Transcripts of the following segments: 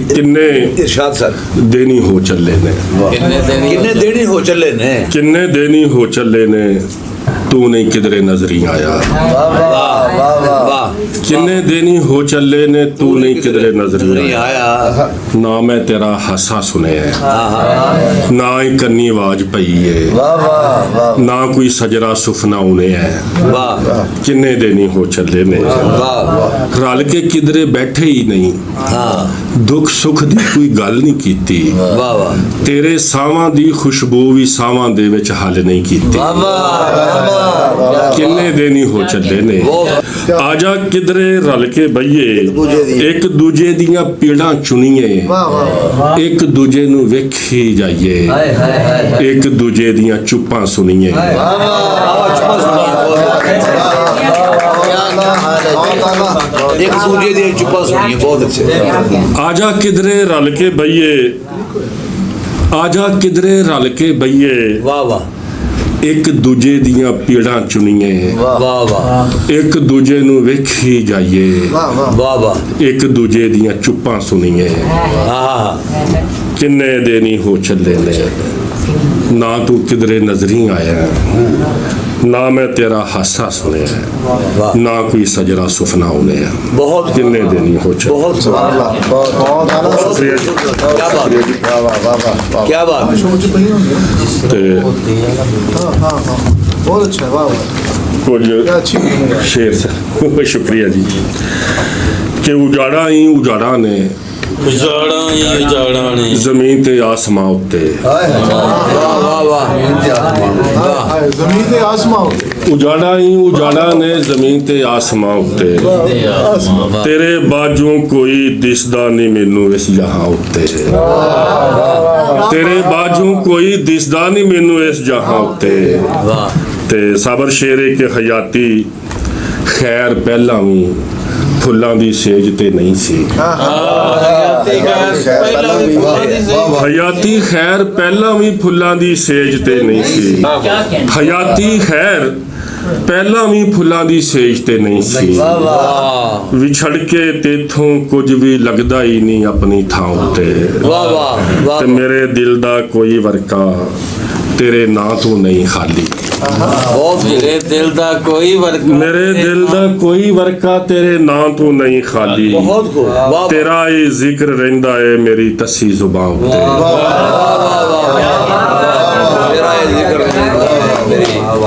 किन्ने इरशाद सर देनी हो चले ने, किन्ने देनी हो चले ने, किन्ने देनी हो चले ने, तू नहीं किधरे नजरी आया। किन्ने देनी हो चले ने, तू नहीं किधरे नजरी आया। ना मैं तेरा हासा सुने है, ना ही कन्नी आवाज पई है, ना कोई सजरा सुफना उन्हें है। किन्ने देनी हो चले ने, रल के किधरे बैठे ही नहीं, दुख सुख दी कोई गल नहीं कीती, तेरे सावां दी खुशबू भी सावां दे विच हल नहीं कीती। किन्ने देनी हो चले ने, आजा किधरे रल के बहिए, एक दूजे दियां पीड़ां चुनीए, एक दूजे नूं वेखी जाइए, एक दूजे दियां चुप्पां सुनीए। एक दूजे दी चुप्पां सुनिए, बहुत अच्छे। आजा किधरे रल के बहिए, आजा किधरे रल के बहिए, वाह वाह, एक दूजे दियां पीड़ां चुनीए, वाह वाह, एक दूजे नूं वेखी जाइए, वाह वाह, एक दूजे दियां चुप्पां सुनीए। किन्ने देनी हो चले ने, ना तू किधरे नजरी आया, ना मैं तेरा हासा सुनिया, ना कोई सजरा सुफना उन्हें। बहुत किन्ने देनी हो चले, बहुत क्या बात, बहुत अच्छा है, वाह कुछ शेर से शुक्रिया जी। कि उजाड़ा ही उजाड़ा ने, जमीन ते आसमां उत्ते, जमीन ते आसमां उजाड़ा ही उजाड़ा ने, जमीन ते आसमां उत्ते, तेरे बाजू कोई दिसदा नहीं मैनू इस जहां उत्ते, तेरे बाजू कोई दिसदा नहीं मैनू इस जहां उत्ते। ते साबर शेरे के हयाती खैर पहला भी फुल्लां दी सेज ते नहीं सी, हयाती खैर पहला भी फुल्लां दी सेज ते नहीं सी, हयाती खैर पहला भी फुल्लां दी सेज ते नहीं सी। विछड़ के तेथों कुछ भी लगदा ही नहीं अपनी थां उत्ते, ते मेरे दिल दा कोई वरका तेरे नां तो नहीं खाली, मेरे दिल दा कोई वर्क, मेरे दिल दा कोई वर्का तेरे नां तो नहीं खाली, तेरा ही जिक्र रहिंदा है मेरी तसी जुबान उत्ते।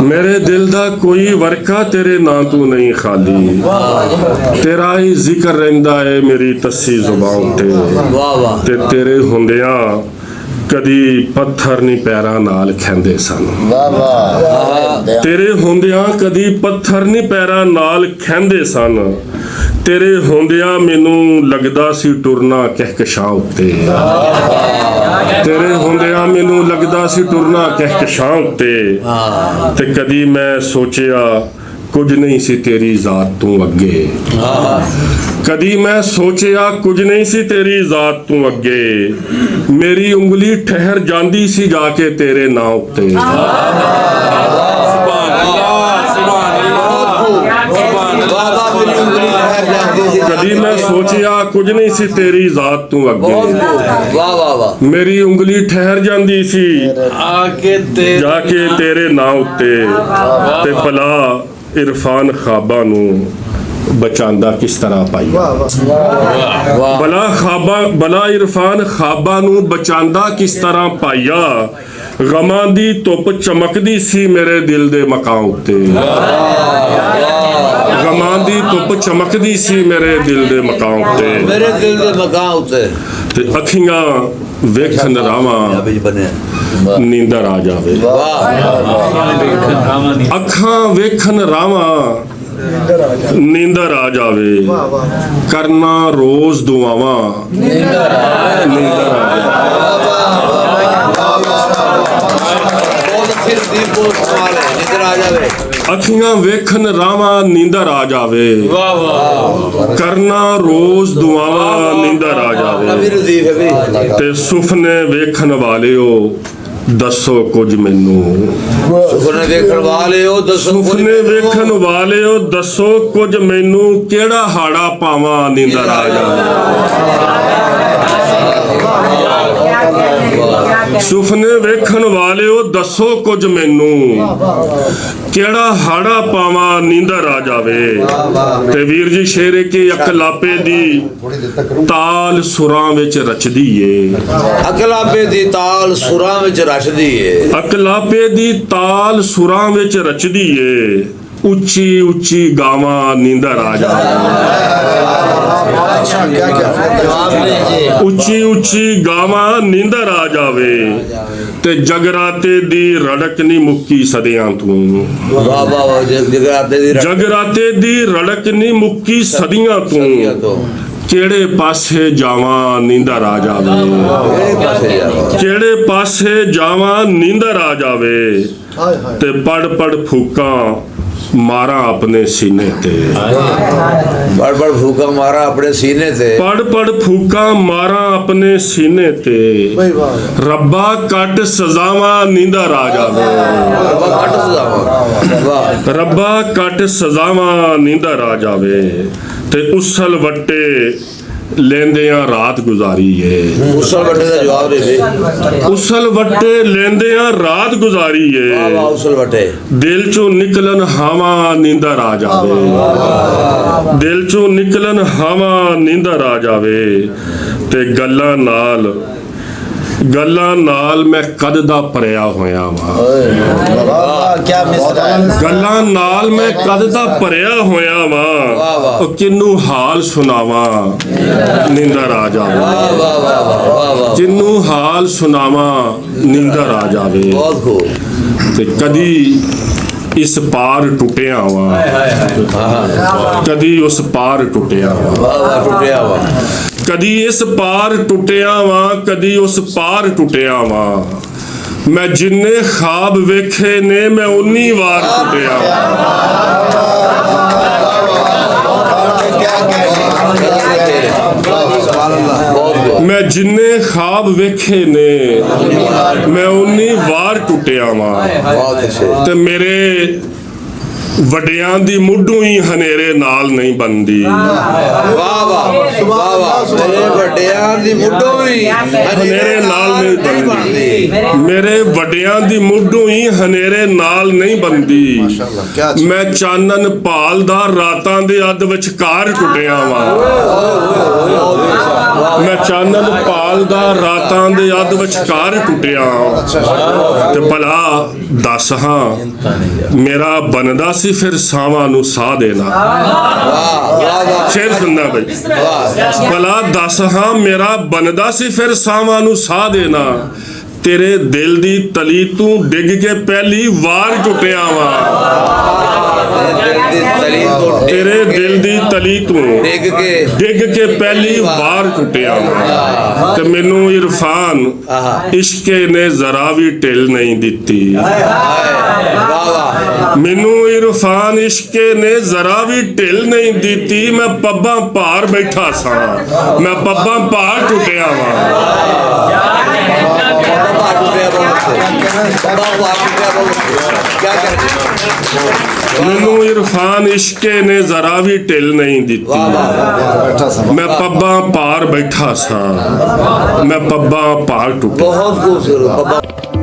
मेरे दिल दा कोई वर्का तेरे नां तो नहीं खाली, तेरा ही जिक्र रहिंदा है मेरी तसी जुबान उत्ते। ते तेरे हुंदियां कदी पत्थर नहीं पैरां नाल खैंदे सन, तेरे हुंदियां कदी पत्थर नहीं पैरां नाल खैंदे सन, तेरे हुंदियां मैनू लगदा सी टुरना कहकशां उत्ते, तेरे हुंदियां मैनू लगदा सी टुरना कहकशां उत्ते। ते कदी मैं सोचिया कुछ नहीं सी तेरी जात तू अगे, कदी मैं सोचिया कुछ नहीं सी तेरी जात तू अगे, मेरी उंगली ठहर जांदी सी जाके तेरे नां उत्ते। कदी मैं सोचिया कुछ नहीं सी तेरी जात तू अगे, मेरी उंगली ठहर जांदी सी जाके तेरे नां उत्ते। ते भला इरफान ख्वाबां नू बचांदा किस तरह पाईया, भला इरफान ख्वाबां नू बचांदा किस तरह पाईया, गमां दी धुप चमकदी सी मेरे दिल दे मकां उत्ते, गमां दी धुप चमकदी सी मेरे दिल दे मकां उत्ते, मेरे दिल दे मकां उत्ते। ते अखियां वेखन रावां नींदर आ जावे, अखां वेखन रावां नींदर आ जावे, करना रोज दुआवां नींदर आ जावे, अखियां वेखन रावां नींदर आ जावे, करना रोज दुआवां नींदर आ जावे। ते सुफने वेखन वालियो दसो कुछ मैनू, सुफने वेखन वालियो दसो, सुफने वेखन वालियो दसो कुछ मैनू, केड़ा हाड़ा पावां नींदर आ जावे, ਸੁਪਨੇ ਵੇਖਣ ਵਾਲਿਓ ਦੱਸੋ ਕੁਝ ਮੈਨੂੰ, ਕਿਹੜਾ ਹਾੜਾ ਪਾਵਾਂ ਨੀਂਦਰ ਆ ਜਾਵੇ। ਤੇ ਵੀਰ ਜੀ ਸ਼ੇਰੇ ਕੀ ਅਕਲਾਪੇ ਦੀ ਤਾਲ ਸੁਰਾਂ ਵਿੱਚ ਰਚਦੀ ਏ, ਅਕਲਾਪੇ ਦੀ ਤਾਲ ਸੁਰਾਂ ਵਿੱਚ ਰਚਦੀ ਏ, ਅਕਲਾਪੇ ਦੀ ਤਾਲ ਸੁਰਾਂ ਵਿੱਚ ਰਚਦੀ ਏ, ਉੱਚੀ ਉੱਚੀ ਗਾਵਾਂ ਨੀਂਦਰ ਆ ਜਾਵੇ। ਉੱਚੀ ਉੱਚੀ ਗਾਵਾਂ ਨੀਂਦਰ ਆ ਜਾਵੇ ਤੇ ਜਗਰਾਤੇ ਦੀ ਰੜਕ ਨਹੀਂ ਮੁੱਕੀ ਸਦੀਆਂ ਤੋਂ। ਵਾਹ ਵਾਹ ਵਾਹ, ਜਗਰਾਤੇ ਦੀ ਜਗਰਾਤੇ ਦੀ ਰੜਕ ਨਹੀਂ ਮੁੱਕੀ ਸਦੀਆਂ ਤੋਂ। ਕਿਹੜੇ ਪਾਸੇ ਜਾਵਾਂ ਨੀਂਦਰ ਆ ਜਾਵੇ, ਕਿਹੜੇ ਪਾਸੇ ਜਾਵਾਂ ਨੀਂਦਰ ਆ ਜਾਵੇ। ਤੇ ਪੜ ਪੜ ਫੂਕਾਂ ਮਾਰਾਂ ਆਪਣੇ ਸੀਨੇ ਤੇ, ਬੜ ਬੜ ਫੂਕਾ ਮਾਰਾ ਆਪਣੇ ਸੀਨੇ ਤੇ, ਪੜ ਪੜ ਫੂਕਾਂ ਮਾਰਾਂ ਆਪਣੇ ਸੀਨੇ ਤੇ। ਰੱਬਾ ਕੱਟ ਸਜ਼ਾਵਾਂ ਨੀਂਦਰ ਆ ਜਾਵੇ, ਕੱਟ ਸਜ਼ਾਵਾਂ, ਵਾਹ ਰੱਬਾ ਕੱਟ ਸਜ਼ਾਵਾਂ ਨੀਂਦਰ ਆ ਜਾਵੇ। ਤੇ ਉਸਲ ਵੱਟੇ ਲੈਂਦਿਆਂ ਰਾਤ ਗੁਜ਼ਾਰੀ ਏ, ਉਸਲ ਵੱਟੇ ਦਾ ਜਵਾਬ ਦੇ ਦੇ, ਉਸਲ ਵੱਟੇ ਲੈਂਦਿਆਂ ਰਾਤ ਗੁਜ਼ਾਰੀ ਏ। ਵਾਹ ਵਾਹ ਉਸਲ ਵੱਟੇ, ਦਿਲ ਚੋਂ ਨਿਕਲਣ ਹਵਾ ਨੀਂਦਰ ਆ ਜਾਵੇ, ਦਿਲ ਚੋਂ ਨਿਕਲਣ ਹਵਾ ਨੀਂਦਰ ਆ ਜਾਵੇ। ਤੇ ਗੱਲਾਂ ਨਾਲ ਮੈਂ ਕਦ ਦਾ ਭਰਿਆ ਹੋਇਆ ਵਾਂ, ਗੱਲਾਂ ਨਾਲ ਮੈਂ ਕਦ ਦਾ ਭਰਿਆ ਹੋਇਆ ਵਾਂ। ਉਹ ਕਿਹਨੂੰ ਹਾਲ ਸੁਣਾਵਾਂ ਨੀਂਦਰ ਆ ਜਾਵੇ, ਕਿਹਨੂੰ ਹਾਲ ਸੁਣਾਵਾਂ ਨੀਂਦਰ ਆ ਜਾਵੇ। ਬਹੁਤ ਖੂਬ। ਤੇ ਕਦੀ ਇਸ ਪਾਰ ਟੁੱਟਿਆ ਵਾਂ, ਕਦੀ ਉਸ ਪਾਰ ਟੁੱਟਿਆ ਵਾਂ, ਵਾਹ ਵਾਹ ਟੁੱਟਿਆ ਵਾ, ਕਦੀ ਇਸ ਪਾਰ ਟੁੱਟਿਆ ਵਾਂ, ਕਦੀ ਉਸ ਪਾਰ ਟੁੱਟਿਆ ਵਾਂ। ਮੈਂ ਜਿੰਨੇ ਖਾਬ ਵੇਖੇ ਨੇ ਮੈਂ ਉਨੀ ਵਾਰ ਟੁੱਟਿਆ ਮੈਂ ਜਿੰਨੇ ਖਾਬ ਵੇਖੇ ਨੇ ਮੈਂ ਉਨੀ ਵਾਰ ਟੁੱਟਿਆ ਵਾਂ। ਬਹੁਤ ਅੱਛੇ, ਤੇ ਮੇਰੇ ਵੱਡਿਆਂ ਦੀ ਮੁੱਢੋਂ ਹੀ ਹਨੇਰੇ ਨਾਲ ਨਹੀਂ ਬਣਦੀ, ਵਾਹ ਵਾਹ ਵਾਹ ਵਾਹ, ਮੇਰੇ ਵੱਡਿਆਂ ਦੀ ਮੁੱਢੋਂ ਵੀ ਹਨੇਰੇ ਨਾਲ ਨਹੀਂ ਬਣਦੀ, ਮੇਰੇ ਵੱਡਿਆਂ ਦੀ ਮੁੱਢੋਂ ਹੀ ਹਨੇਰੇ ਨਾਲ ਨਹੀਂ ਬਣਦੀ। ਮੈਂ ਚਾਨਣ ਭਾਲਦਾ ਰਾਤਾਂ ਦੇ ਅੱਧ ਵਿਚਕਾਰ ਟੁੱਟਿਆ ਵਾਂ, ਮੈਂ ਚਾਨਣ ਭਾਲਦਾ ਰਾਤਾਂ ਦੇ ਅੱਧ ਵਿਚਕਾਰ ਟੁੱਟਿਆ। ਤੇ ਭਲਾ ਦੱਸ ਹਾਂ ਮੇਰਾ ਬਣਦਾ ਸੀ ਫਿਰ ਸਾਵਾਂ ਨੂੰ ਸਾਹ ਦੇਣਾ। ਸ਼ੇਰ ਸੁਣਨਾ ਬਈ, ਭਲਾ ਦੱਸ ਹਾਂ ਮੇਰਾ ਬਣਦਾ ਸੀ ਫਿਰ ਸਾਵਾਂ ਨੂੰ ਸਾਹ ਦੇਣਾ। ਤੇਰੇ ਦਿਲ ਦੀ ਤਲੀ ਤੂੰ ਡਿੱਗ ਕੇ ਪਹਿਲੀ ਵਾਰ ਟੁੱਟਿਆ ਵਾਂ, ਤੇਰੇ ਦਿਲ ਦੀ ਤਲੀ ਤੂੰ ਡਿੱਗ ਕੇ ਪਹਿਲੀ ਵਾਰ ਟੁੱਟਿਆ ਵਾਂ। ਤੇ ਮੈਨੂੰ ਇਰਫਾਨ ਇਸ਼ਕੇ ਨੇ ਜ਼ਰਾ ਵੀ ਢਿੱਲ ਨਹੀਂ ਦਿੱਤੀ, ਮੈਨੂੰ ਇਰਫਾਨ ਇਸ਼ਕੇ ਨੇ ਜ਼ਰਾ ਵੀ ਢਿੱਲ ਨਹੀਂ ਦਿੱਤੀ। ਮੈਂ ਪੱਬਾਂ ਭਾਰ ਬੈਠਾ ਸਾਂ, ਮੈਂ ਪੱਬਾਂ ਭਾਰ ਟੁੱਟਿਆ ਵਾਂ। ਮੈਨੂੰ ਇਰਫਾਨ ਇਸ਼ਕੇ ਨੇ ਜ਼ਰਾ ਵੀ ਢਿੱਲ ਨਹੀਂ ਦਿੱਤੀ। ਮੈਂ ਪੱਬਾਂ ਭਾਰ ਬੈਠਾ ਸਾਂ, ਮੈਂ ਪੱਬਾਂ ਭਾਰ ਟੁੱਟਿਆ। ਬਹੁਤ ਖੂਬਸੂਰਤ।